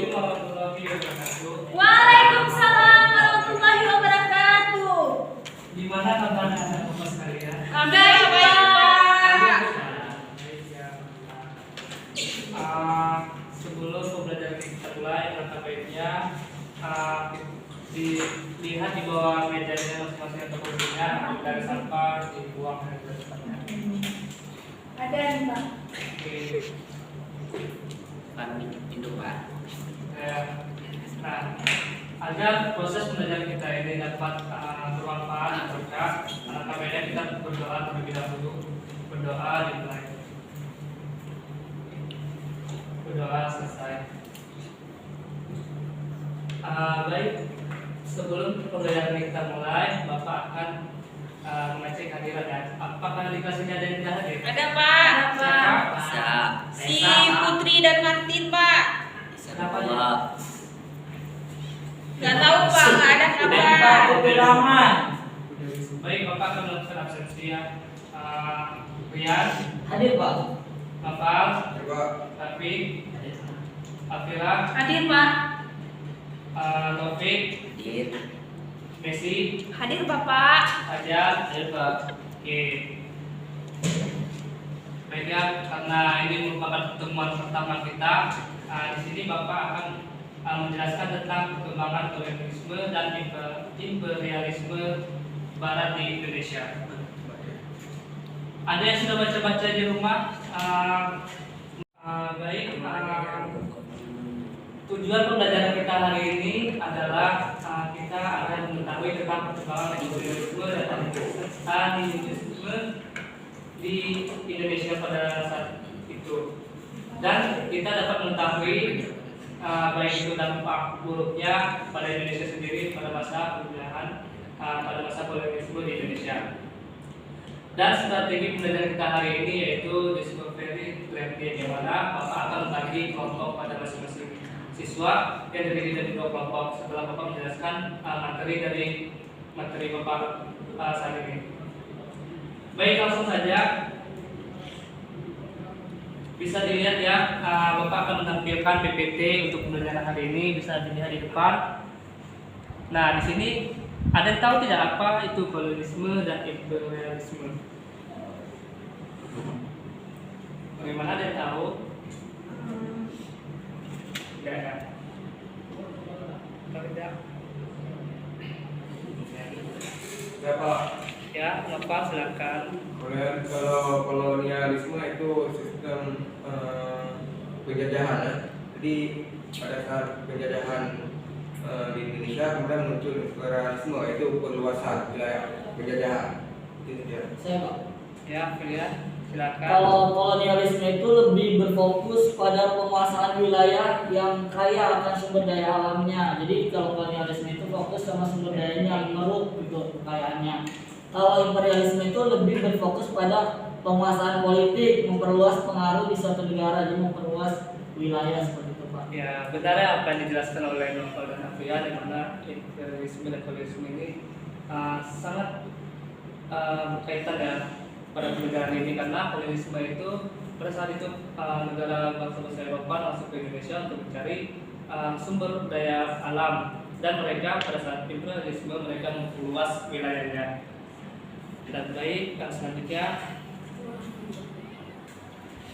Assalamualaikum warahmatullahi wabarakatuh. Waalaikumsalam warahmatullahi wabarakatuh. Gimana kabar anak-anak sekalian? Baik, Pak. Sebelum pembelajaran kita mulai, alangkah baiknya dilihat di bawah mejanya masing-masing atau kursinya, dari sampah dibuang dan sebagainya. Ada nih, Pak. Oke. Itu Pak. Nah, agar proses pembelajaran kita ini dapat bermanfaat dan berkah, alangkah baiknya kita berdoa terlebih dahulu. Berdoa dimulai. Berdoa selesai. Baik, sebelum pembelajaran kita mulai, Bapak akan mengecek hadirat ya. Apakah di kelas ini ada yang tidak hadir? Ada, Pak. Siapa? Bisa. Si Putri dan Martin, Pak. Kenapa ya? Pak. Gak tahu, Pak. Nggak ada kabar. Baik, Bapak akan melakukan absensi ya. Rian, Hadir Pak. Nafal, Taufik, Afira, Hadir, Pak. Taufik, Hadir. Messi, Hadir, Bapak. Fajar. Hadir Pak. Oke. Baik ya, karena ini merupakan pertemuan pertama kita, di sini Bapak akan menjelaskan tentang perkembangan kolonialisme dan imperialisme Barat di Indonesia. Ada yang sudah baca-baca di rumah? Baik. Tujuan pembelajaran kita hari ini adalah kita akan mengetahui tentang perkembangan kolonialisme dan imperialisme di Indonesia pada saat itu, dan kita dapat mengetahui baik itu dampak buruknya pada Indonesia sendiri pada masa penjajahan, pada masa kolonialisme di Indonesia. Dan strategi pembelajaran kita hari ini yaitu discovery learning, di mana Bapak akan membagi kelompok pada masing-masing siswa yang terdiri dari 2 kelompok. Setelah Bapak menjelaskan materi Bapak saat ini. Baik, langsung saja. Bisa dilihat ya, Bapak akan menampilkan PPT untuk pembelajaran hari ini, bisa dilihat di depan. Nah, di sini ada yang tahu tidak apa itu kolonialisme dan imperialisme? Bagaimana, ada yang tahu? Tidak ada. Tidak. Ya Pak, Ya, Bapak silakan. kalau kolonialisme itu sistem penjajahan ya. Jadi pada saat penjajahan di Indonesia kemudian muncul imperialisme, itu perluasan wilayah penjajahan. Itu dia. Saya Pak. Ya, Filian, silakan. Kalau kolonialisme itu lebih berfokus pada penguasaan wilayah yang kaya akan sumber daya alamnya. Jadi kalau kolonialisme itu fokus sama sumber dayanya, menurut gitu kekayaannya. Kalau imperialisme itu lebih berfokus pada penguasaan politik, memperluas pengaruh di suatu negara, jadi memperluas wilayah seperti itu Pak. Ya, benar ya apa yang dijelaskan oleh Novel dan Afia, di mana imperialisme dan kolonialisme ini sangat berkaitan ya pada negara ini, karena kolonialisme itu pada saat itu negara bangsa-bangsa Eropa masuk ke Indonesia untuk mencari sumber daya alam, dan mereka pada saat imperialisme mereka memperluas wilayahnya. Dan baik, yang selanjutnya.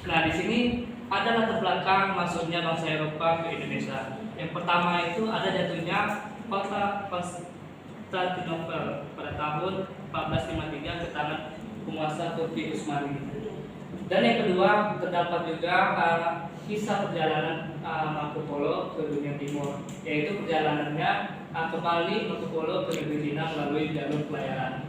Nah, di sini ada latar belakang masuknya bangsa Eropa ke Indonesia. Yang pertama itu ada jatuhnya kota Konstantinopel pada tahun 1453 ke tangan penguasa Turki Utsmani. Dan yang kedua, terdapat juga kisah perjalanan Marco Polo ke dunia timur, yaitu perjalanannya kembali Marco Polo ke negeri Cina melalui jalur pelayaran.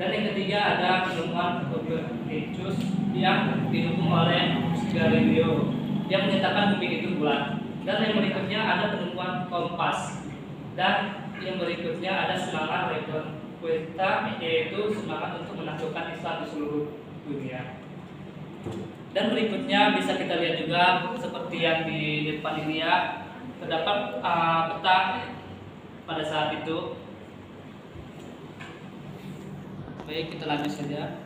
Dan yang ketiga ada penemuan Copernicus yang didukung oleh Galileo yang menyatakan bumi itu bulat. Dan yang berikutnya ada penemuan kompas. Dan yang berikutnya ada semangat Reconquista, yaitu semangat untuk menaklukkan Islam di seluruh dunia. Dan berikutnya bisa kita lihat juga seperti yang di depan ini ya, terdapat peta pada saat itu. Baik, kita lanjut saja.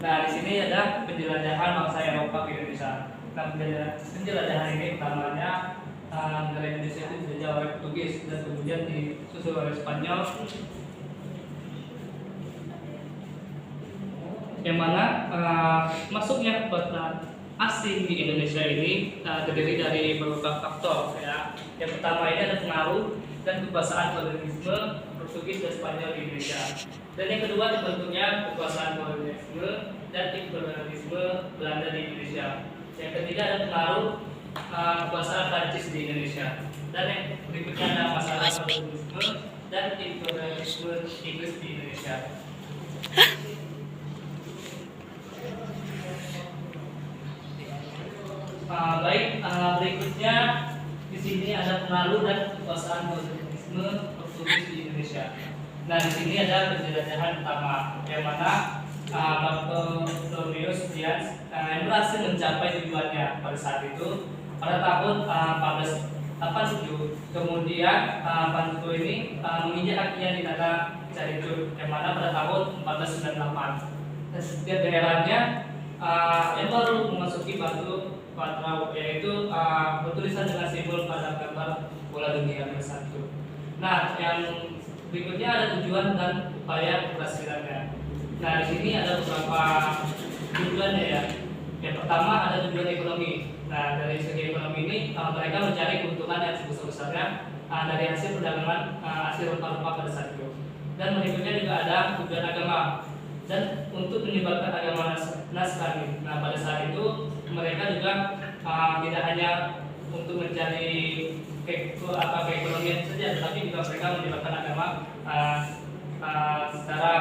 Nah, di sini ada penjelajahan bangsa Eropa ke Indonesia. Nah, penjelajahan ini utamanya negara Indonesia itu dijajah oleh Portugis dan kemudian disusul oleh Spanyol, yang mana masuknya kota asing di Indonesia ini terdiri dari beberapa faktor ya. Yang pertama ini ada pengaruh dan kekuasaan kolonialisme Portugis dan Spanyol di Indonesia. Dan yang kedua terbentuknya kekuasaan kolonialisme dan imperialisme Belanda di Indonesia. Yang ketiga ada pengaruh kekuasaan Prancis di Indonesia. Dan yang berikutnya ada masalah kolonialisme dan imperialisme Inggris di Indonesia. Berikutnya di sini ada pengaruh dan kekuasaan kolonialisme Portugis di Indonesia. Nah, di sini ada penjelajahan pertama, yang mana Bartolomeu Dias yang berhasil mencapai tujuannya pada saat itu pada tahun 1487. Kemudian Pantu ini menginjak kakinya di tanah Caricur, yang mana pada tahun 1498. Dan setiap daerahnya yang baru memasuki batu Patrau, yaitu bertulisan dengan simbol pada gambar bola dunia bersatu. Nah, yang berikutnya ada tujuan dan upaya keberhasilannya. Nah, di sini ada beberapa tujuannya ya. Yang pertama ada tujuan ekonomi. Nah, dari segi ekonomi ini mereka mencari keuntungan yang sebesar-besarnya dari hasil perdagangan hasil rempah-rempah pada saat itu. Dan berikutnya juga ada tujuan agama dan untuk menyebarkan agama Nasrani. Nah, pada saat itu mereka juga tidak hanya untuk mencari keekonomian saja, tetapi juga mereka menyebarkan agama secara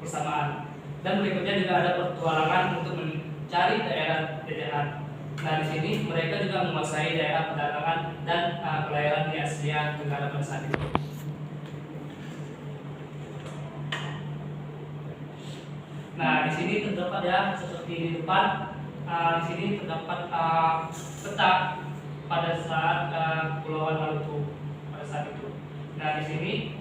bersamaan. Dan berikutnya juga ada petualangan untuk mencari daerah jajahan. Nah, di sini mereka juga menguasai daerah perdagangan dan pelayaran di Asia Tenggara pada saat itu. Nah, di sini terdapat ya seperti di depan. Di sini terdapat peta pada saat Kepulauan Maluku pada saat itu. Nah, di sini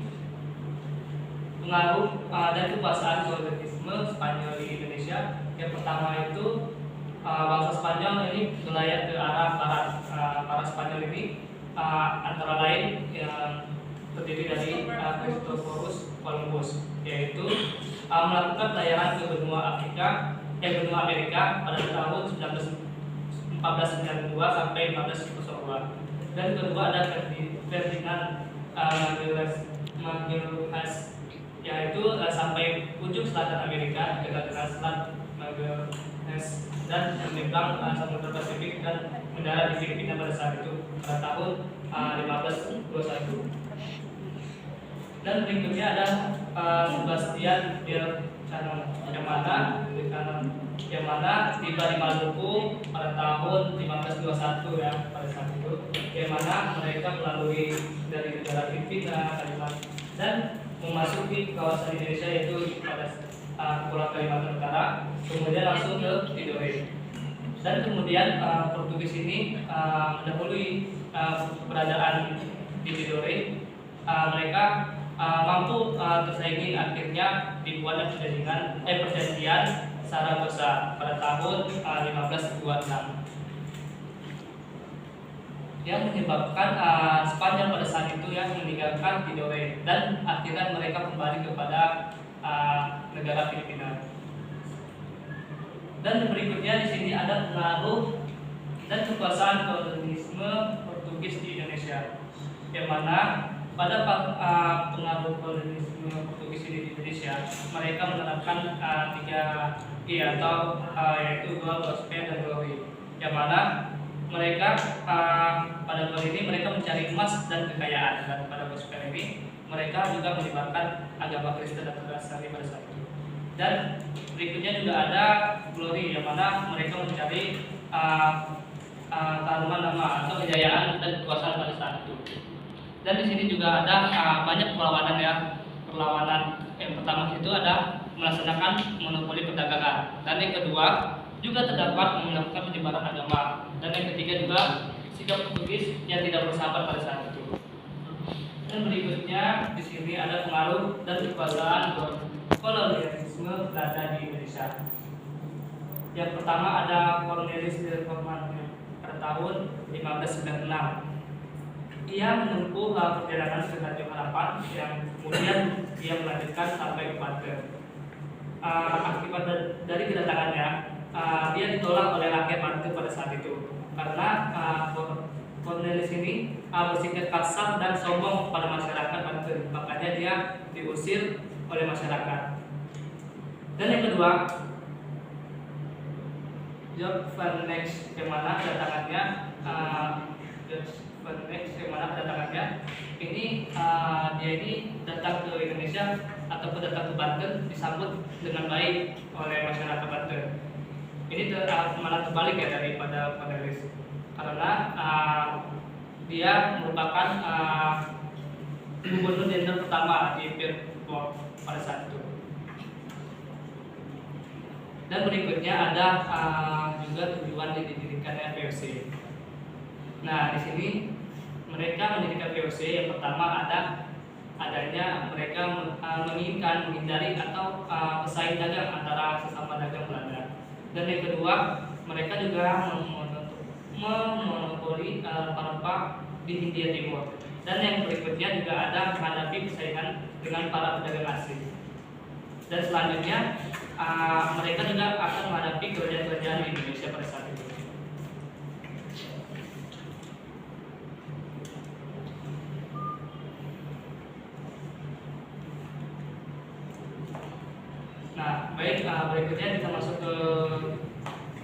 pengaruh dan kekuasaan kolonialisme Spanyol di Indonesia. Yang pertama itu bangsa Spanyol ini berlayar ke arah barat. Para Spanyol ini antara lain yang terdiri dari Christophorus Columbus, yaitu melakukan pelayaran ke benua Amerika pada tahun 1492 sampai 1402. Dan kedua ada Ferdinand Magellan, yaitu sampai ujung selatan Amerika, Kegagalan Selat Magellan, dan menyeberang Samudra Pasifik dan mendarat di Filipina pada saat itu pada tahun 1521. Dan berikutnya ada Sebastian Elcano yang mana tiba di Maluku pada tahun 1521 ya pada saat itu, yang mana mereka melalui dari negara Filipina, Kalimantan dan memasuki kawasan Indonesia yaitu pada Pulau Kalimantan Utara, kemudian langsung ke Tidore. Dan kemudian Portugis ini mendahului keberadaan di Tidore. Mereka mampu tersaingi, akhirnya dibuat perjanjian Saragossa pada tahun 1526 yang menyebabkan Spanyol pada saat itu yang meninggalkan Tidore dan akhirnya mereka kembali kepada negara Filipina. Dan berikutnya di sini ada pengaruh dan kekuasaan kolonialisme Portugis di Indonesia, yang mana pada pengaruh kolonialisme Portugis di Indonesia, mereka menerapkan 3 I atau yaitu dual prosper dan glory, yang mana mereka pada gol ini mereka mencari emas dan kekayaan, dan pada prosper ini mereka juga menyebarkan agama Kristen dan Protestan pada saat itu. Dan berikutnya juga ada glory, yang mana mereka mencari taruman nama atau kejayaan dan kekuasaan pada saat itu. Dan di sini juga ada banyak perlawanan ya. Perlawanan yang pertama itu ada melaksanakan monopoli perdagangan, dan yang kedua juga terdapat melakukan penyebaran agama, dan yang ketiga juga sikap Portugis yang tidak bersahabat pada saat itu. Dan berikutnya di sini ada pengaruh dan kekuasaan kolonialisme Belanda di Indonesia. Yang pertama ada kolonialisme reformasi pada tahun 1596. ia menempuh perjalanan ke Tanjung Harapan yang kemudian ia melanjutkan sampai ke Banten. Akibat dari kedatangannya, dia ditolak oleh rakyat Banten pada saat itu karena Cornelis ini bersikap kasar dan sombong pada masyarakat Banten, makanya dia diusir oleh masyarakat. Dan yang kedua, George Van Nex yang mana kedatangannya ini dia ini datang ke Indonesia ataupun datang ke Banten disambut dengan baik oleh masyarakat Banten. Ini malah terbalik ya daripada Cornelis, karena dia merupakan gubernur jenderal pertama di Pierpont pada saat itu. Dan berikutnya ada juga tujuan didirikannya VOC. Nah, di sini mereka mendirikan VOC yang pertama adanya mereka menginginkan menghindari atau pesaing dagang antara sesama dagang Belanda. Dan yang kedua, mereka juga memonopoli rempah-rempah di Hindia Timur. Dan yang berikutnya juga ada menghadapi persaingan dengan para pedagang asing. Dan selanjutnya mereka juga akan menghadapi kerajaan-kerajaan di Indonesia pada saat itu. Nah, baik, berikutnya kita masuk ke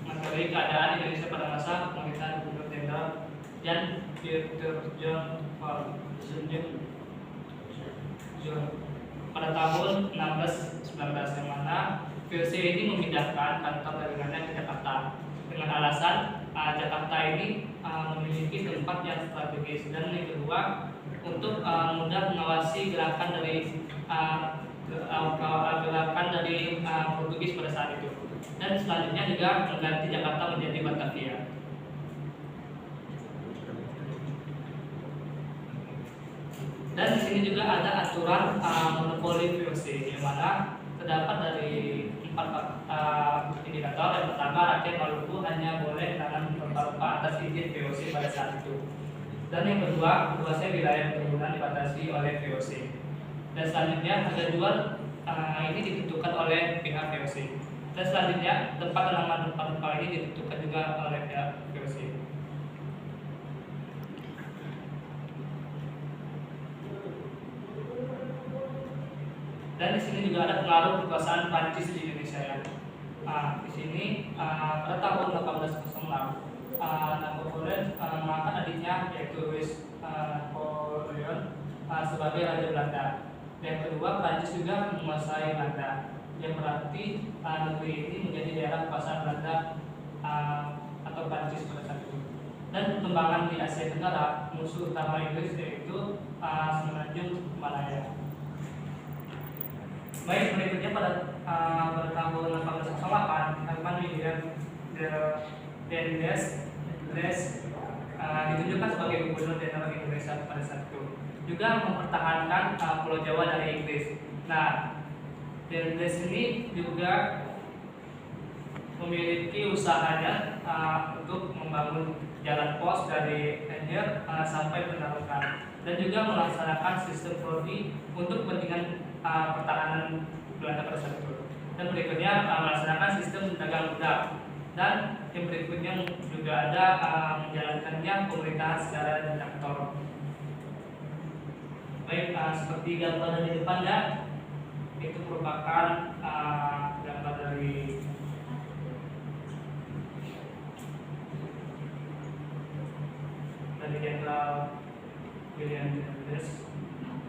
materi keadaan Indonesia pada masa pemerintahan Gubernur Jenderal Jan Pieter John Van Sejong pada tahun 1619, yang mana VOC ini memindahkan kantor dagangannya ke Jakarta dengan alasan Jakarta ini memiliki tempat yang strategis, dan yang kedua untuk mudah mengawasi gerakan dari Portugis pada saat itu, dan selanjutnya juga mengganti Jakarta menjadi Batavia. Dan di sini juga ada aturan monopoli VOC, yang mana terdapat dari 4 indikator. Yang pertama, rakyat Maluku hanya boleh menanam rempah-rempah atas izin VOC pada saat itu. Dan yang kedua, luasnya wilayah perkebunan dibatasi oleh VOC. Dan selanjutnya harga jual ini ditentukan oleh pihak VOC. Dan selanjutnya tempat tanaman rempah-rempah ini ditentukan juga oleh pihak VOC. Dan di sini juga ada pengaruh kekuasaan Prancis di Indonesia ya. Di sini pada tahun 1806 Napoleon mengangkat adiknya yaitu Louis Napoleon sebagai Raja Belanda. Yang kedua, Prancis juga menguasai Belanda, yang berarti negeri ini menjadi daerah kekuasaan Belanda atau Prancis pada saat itu. Dan perkembangan di Asia Tenggara, musuh utama Inggris yaitu Semenanjung Malaya. Baik, berikutnya pada tahun 1808, Herman William Dendes ditunjukkan sebagai Gubernur Jenderal Indonesia pada saat itu, juga mempertahankan Pulau Jawa dari Inggris. Nah, Dendes ini juga memiliki usahanya untuk membangun jalan pos dari Anjer sampai Penarukan, dan juga melaksanakan sistem prodi untuk kepentingan pertahanan Belanda pada saat itu. Dan berikutnya melaksanakan sistem dagang budak, dan yang berikutnya juga ada menjalankannya pemerintahan secara diktator. Baik, seperti gambar di depannya itu merupakan gambar dari Jenderal William Dendes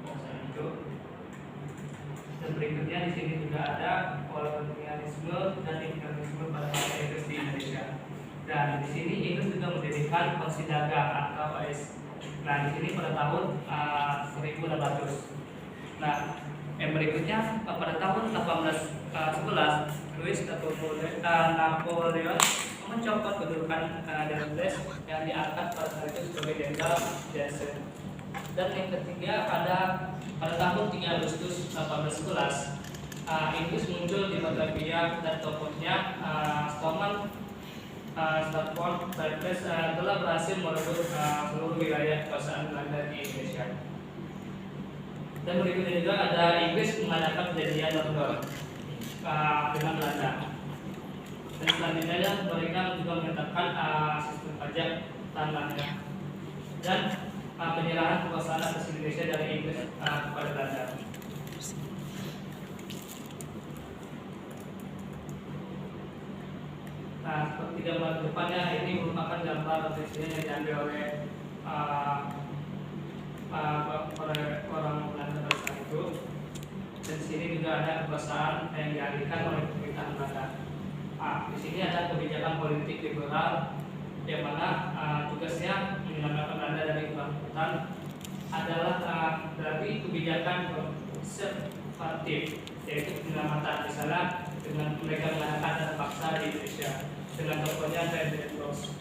saat itu. Dan berikutnya di sini juga ada kolonialisme dan imperialisme pada masa Inggris di Indonesia. Dan di sini Inggris juga mendirikan Konsil Dagang atau AIS. Nah, di sini pada tahun 1600. Nah, yang berikutnya pada tahun 1811 Louis Napoleon mencopot kedudukan Dendes yang diangkat pada saat itu sebagai Jenderal Jackson. Dan yang ketiga pada tahun 3 Agustus 1811 Inggris muncul di Batavia, dan tokohnya Stafford telah berhasil merebut seluruh wilayah kekuasaan Belanda di Dan berikutnya juga ada Inggris mengadakan perjanjian London dengan Belanda. Dan selanjutnya mereka juga menetapkan sistem pajak tanahnya dan penyerahan kekuasaan atas Indonesia dari Inggris kepada Belanda. Nah, seperti gambar depannya ini merupakan gambar presiden yang diambil oleh orang Belanda pada saat itu. Dan di sini juga ada kekuasaan yang dialihkan oleh pemerintahan Belanda. Di sini ada kebijakan politik liberal yang mana tugasnya menyelamatkan Belanda dari kebangkrutan adalah dari kebijakan konservatif, yaitu penyelamatan misalnya dengan mereka mengadakan tanda paksa di Indonesia dengan tokohnya Ferdinand Rose.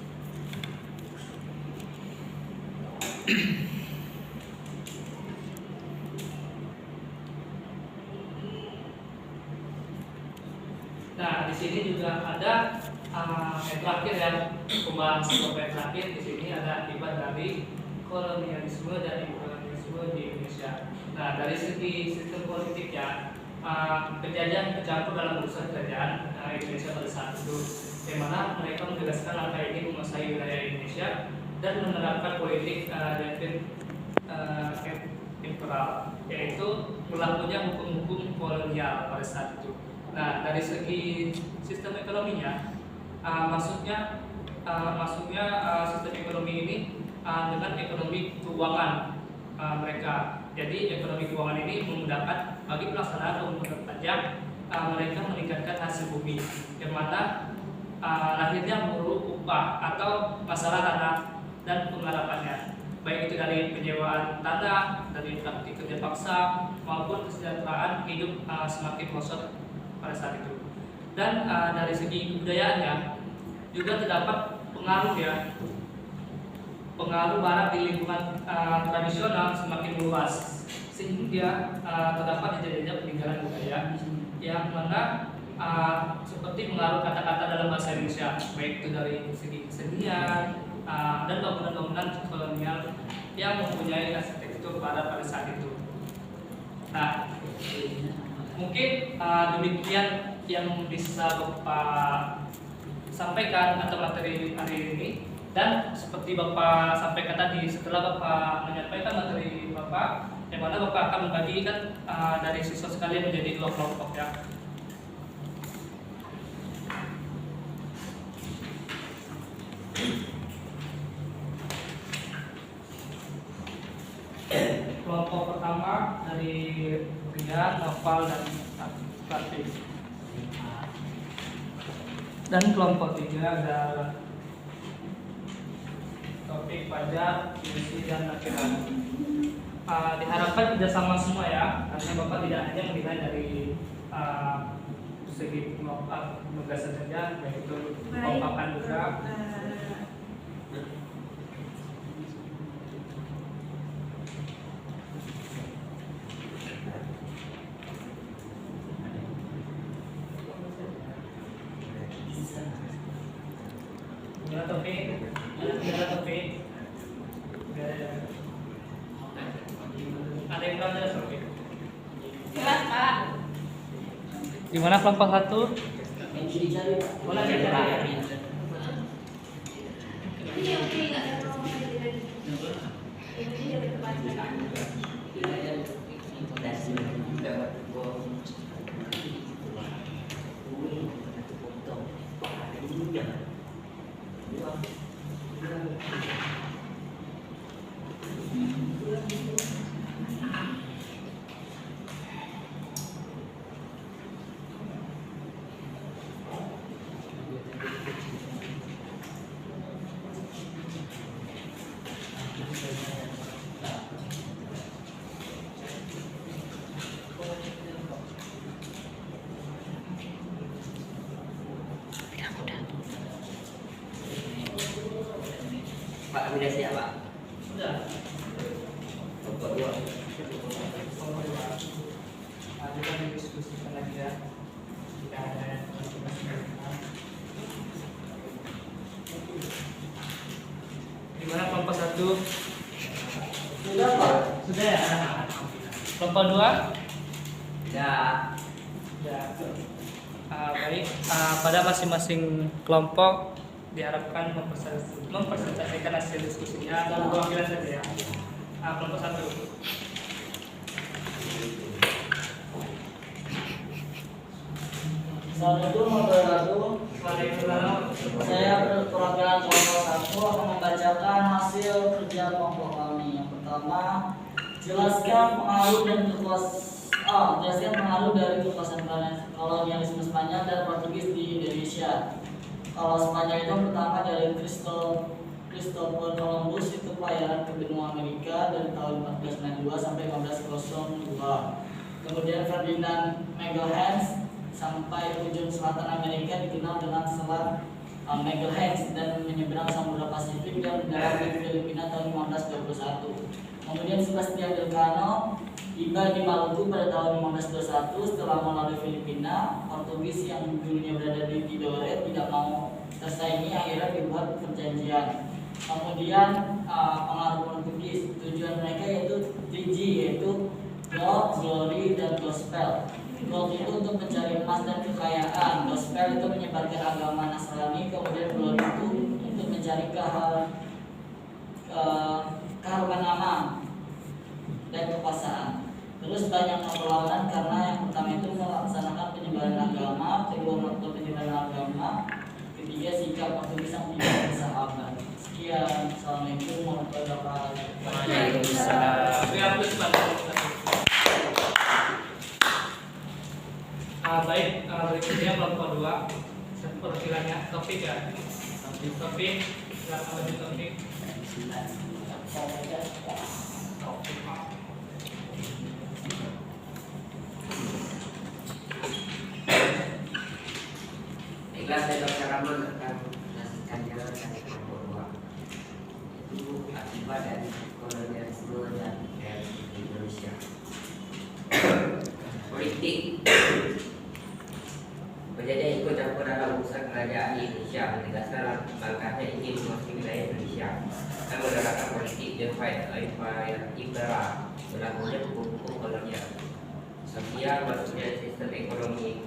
Nah, di sini juga ada yang terakhir ya, pembahasan terakhir di sini ada akibat dari kolonialisme dan imperialisme di Indonesia. Nah, dari segi sistem politik ya, penjajah bercampur dalam urusan kerajaan Indonesia pada saat itu, di mana mereka menegaskan langkah ini menguasai wilayah Indonesia dan menerapkan politik imperial, yaitu berlakunya hukum-hukum kolonial pada saat itu. Nah, dari segi sistem ekonominya, maksudnya sistem ekonomi ini dengan ekonomi keuangan mereka. Jadi ekonomi keuangan ini memudahkan bagi pelaksanaan pemerintahan pajak mereka meningkatkan hasil bumi, yang mana lahirnya buruh upah atau masalah tanah dan penggarapannya, baik itu dari penyewaan tanah, dari praktik kerja paksa maupun kesejahteraan hidup semakin merosot pada saat itu. Dan dari segi kebudayaannya juga terdapat pengaruh barat di lingkungan tradisional semakin luas, sehingga terdapat jejak-jejak peninggalan budaya yang mana seperti pengaruh kata-kata dalam bahasa Indonesia, baik itu dari segi kesenian dan bangunan-bangunan kolonial yang mempunyai arsitektur barat pada saat itu. Nah, mungkin demikian yang bisa Bapak sampaikan atau materi hari ini. Dan seperti Bapak sampaikan tadi, setelah Bapak menyampaikan materi Bapak, yang mana Bapak akan membagikan dari siswa sekalian menjadi 2 kelompok ya. Kelompok pertama dari Rian, Noval, dan Latif. Dan kelompok 3 ada Topik, Fajar, Yusi, dan Nakira. Diharapkan kerjasama semua ya, karena Bapak tidak hanya menilai dari segi penugasan saja, baik itu kekompakan juga. Gimana Topik? Ada yang kurang jelas Topik? Jelas Pak. Gimana kelompok 1? Boleh dicari. Pak, sudah siap Pak? Sudah. Kelompok 2. Kita didiskusikan lagi ya. Tidak ada yang gimana kelompok 1? Sudah Pak. Sudah ya. Kelompok 2? Ya. Ya. Baik, pada masing-masing kelompok diharapkan mempresentasikan hasil diskusinya dan perwakilan saja ya. Kelompok 1. Assalamualaikum warahmatullahi wabarakatuh. Saya perwakilan kelompok 1 akan membacakan hasil kerja kelompok kami. Yang pertama, jelaskan pengaruh dari kekuasaan kolonialisme Spanyol dan Portugis di Indonesia. Kalau Spanyol itu pertama dari Christopher Columbus, itu pelayaran ke benua Amerika dari tahun 1492 sampai 1502. Kemudian Ferdinand Magellan sampai ujung selatan Amerika dikenal dengan Selat Magellan dan menyeberang Samudra Pasifik dan mendarat di Filipina tahun 1521. Kemudian Sebastian Elcano tiba di Maluku pada tahun 1521 setelah melalui Filipina. Portugis yang dulunya berada di Tidore tidak mau tersaingi, akhirnya dibuat perjanjian. Kemudian pengaruh Portugis, tujuan mereka yaitu 3G, yaitu gold, glory, dan gospel. Gold itu untuk mencari emas dan kekayaan, gospel itu menyebarkan agama Nasrani, kemudian glory itu untuk mencari keharuman nama dan kekuasaan. Terus banyak perlawanan karena yang pertama itu melaksanakan penyebaran agama, kedua melakukan penyebaran agama, ketiga sikap Portugis yang tidak bersahabat. Sekian, assalamualaikum warahmatullahi wabarakatuh. Baik, berikutnya kelompok 2. Perwakilannya Taufik ya. Taufik, silakan maju Taufik. Baiklah, saya Dr. Rahman akan menjelaskan jalan dari kelompok 2. Itu akibat dari kolonialisme dan imperialisme di Indonesia. Politik penjajah ikut campur dalam urusan kerajaan di Indonesia, menegaskan langkahnya ingin menguasai wilayah Indonesia dan menerapkan politik imperial berlakunya hukum kolonial. Sosial maksudnya sistem ekonomi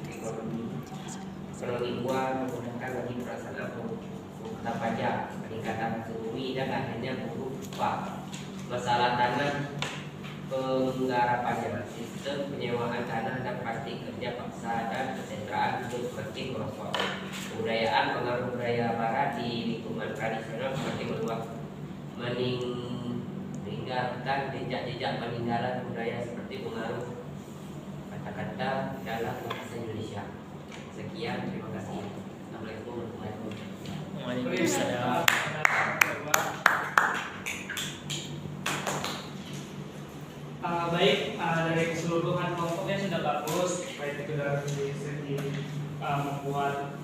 luar menggunakan bagi pelaksanaan penghutang pajak, peningkatan hasil bumi dan akhirnya buruh upah. Masalah tanah, penggarapannya, sistem penyewaan tanah dan praktik kerja paksa dan kesentraan hidup semakin merosot. Kebudayaan, pengaruh budaya barat di lingkungan tradisional semakin meluas, meninggalkan jejak-jejak peninggalan budaya seperti pengaruh kata-kata dalam bahasa Indonesia. Sekian, terima kasih. Assalamualaikum warahmatullahi wabarakatuh. Waalaikumsalam. Baik, dari keseluruhan kelompoknya sudah bagus, baik itu dari segi membuat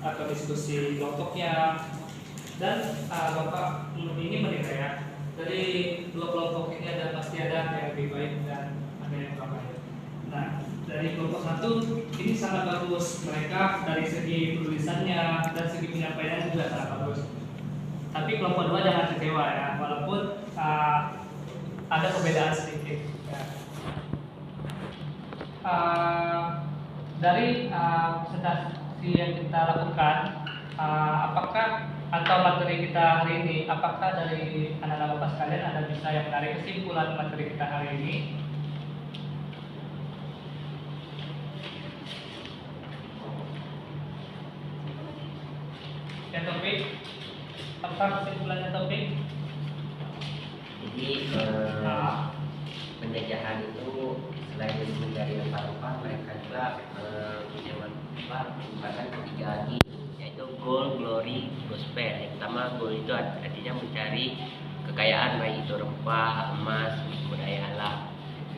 atau diskusi kelompoknya, dan Bapak ini menilai ya, dari dua kelompok ini ada pasti ada yang lebih baik dan ada yang kurang baik. Nah, dari kelompok 1 ini sangat bagus, mereka dari segi tulisannya dan segi penyampaian juga sangat bagus. Tapi kelompok 2 jangan kecewa ya, walaupun ada perbedaan sedikit. Ya. Dari presentasi yang kita lakukan, apakah atau materi kita hari ini, apakah dari anak-anak Bapak sekalian ada bisa yang menarik kesimpulan materi kita hari ini? Ya Taufik, apa kesimpulannya Taufik? Jadi penjajahan itu selain mencari rempah-rempah, mereka juga menyebabkan ketiga lagi, yaitu gold, glory, gospel. Yang pertama gold itu artinya mencari kekayaan, baik itu rempah, emas, budaya alam.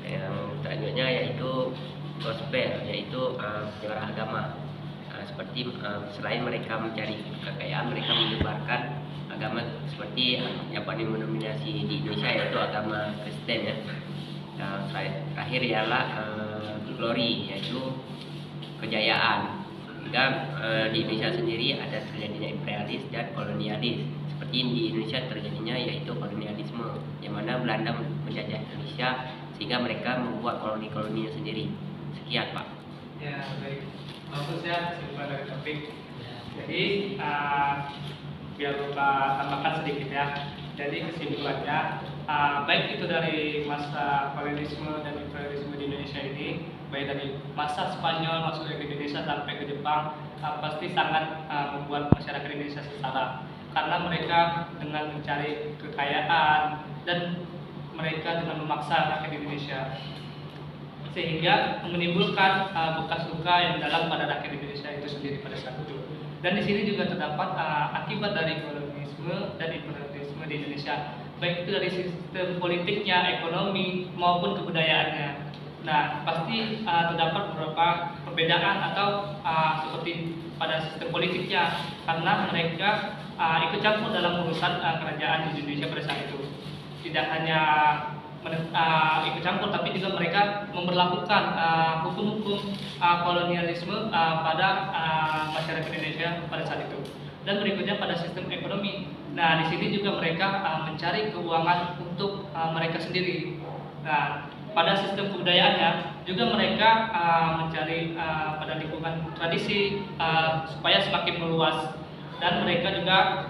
Yang selanjutnya yaitu gospel, yaitu sejarah agama. Seperti selain mereka mencari kekayaan, mereka menyebarkan agama seperti yang paling mendominasi di Indonesia yaitu agama Kristen ya. Terakhir ialah glory, yaitu kejayaan. Hingga di Indonesia sendiri ada terjadinya imperialis dan kolonialis. Seperti di Indonesia terjadinya yaitu kolonialisme, yang mana Belanda menjajah Indonesia sehingga mereka membuat koloni-koloninya sendiri. Sekian Pak. Ya, baik. Bagus ya kesimpulan dari topik. Jadi biar lupa tambahkan sedikit ya. Jadi kesimpulannya, baik itu dari masa kolonialisme dan imperialisme di Indonesia ini, baik dari masa Spanyol masuk ke Indonesia sampai ke Jepang, pasti sangat membuat masyarakat Indonesia sengsara. Karena mereka dengan mencari kekayaan dan mereka dengan memaksa rakyat Indonesia, sehingga menimbulkan bekas luka yang dalam pada rakyat Indonesia itu sendiri pada saat itu. Dan di sini juga terdapat akibat dari kolonialisme dan imperialisme di Indonesia, baik itu dari sistem politiknya, ekonomi maupun kebudayaannya. Nah, pasti terdapat beberapa perbedaan atau seperti pada sistem politiknya, karena mereka ikut campur dalam urusan kerajaan di Indonesia pada saat itu. Tidak hanya ikut campur, tapi juga mereka memperlakukan hukum-hukum kolonialisme pada masyarakat Indonesia pada saat itu. Dan berikutnya pada sistem ekonomi. Nah, di sini juga mereka mencari keuangan untuk mereka sendiri. Nah, pada sistem kebudayaannya juga mereka mencari pada lingkungan tradisi supaya semakin meluas. Dan mereka juga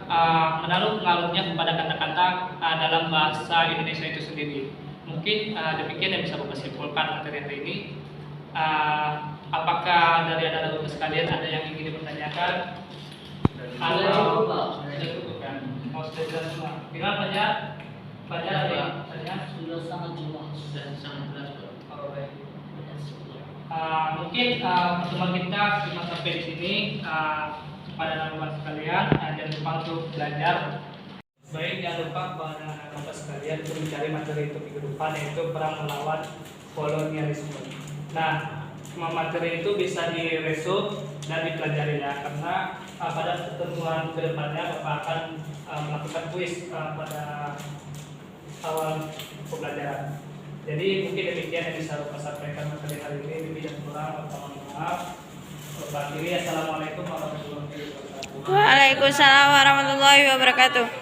menaruh pengaruhnya kepada kata-kata dalam bahasa Indonesia itu sendiri. Mungkin demikian yang bisa Bapak simpulkan materi hari ini. Apakah dari anak-anak sekalian ada yang ingin dipertanyakan? Sudah cukup, Pak. Sudah cukup kan? Mau sudah jelas semua. Gimana Fajar? Fajar ada yang bertanya? Sudah sangat jelas. Sudah sangat jelas Pak. Oh, baik. Mungkin pertemuan kita cuma sampai di sini. Pada anak-anak sekalian, jangan lupa untuk belajar. Baik, jangan lupa pada anak-anak sekalian untuk mencari materi untuk minggu depan, yaitu perang melawan kolonialisme. Nah, semua materi itu bisa diresum dan dipelajari ya, karena pada pertemuan kedepannya Bapak akan melakukan kuis pada awal pembelajaran. Jadi mungkin demikian yang bisa Bapak sampaikan materi hari ini. Lebih dan kurang, Bapak mohon maaf. Bapak akhiri, assalamualaikum warahmatullahi wabarakatuh. Waalaikumsalam warahmatullahi wabarakatuh.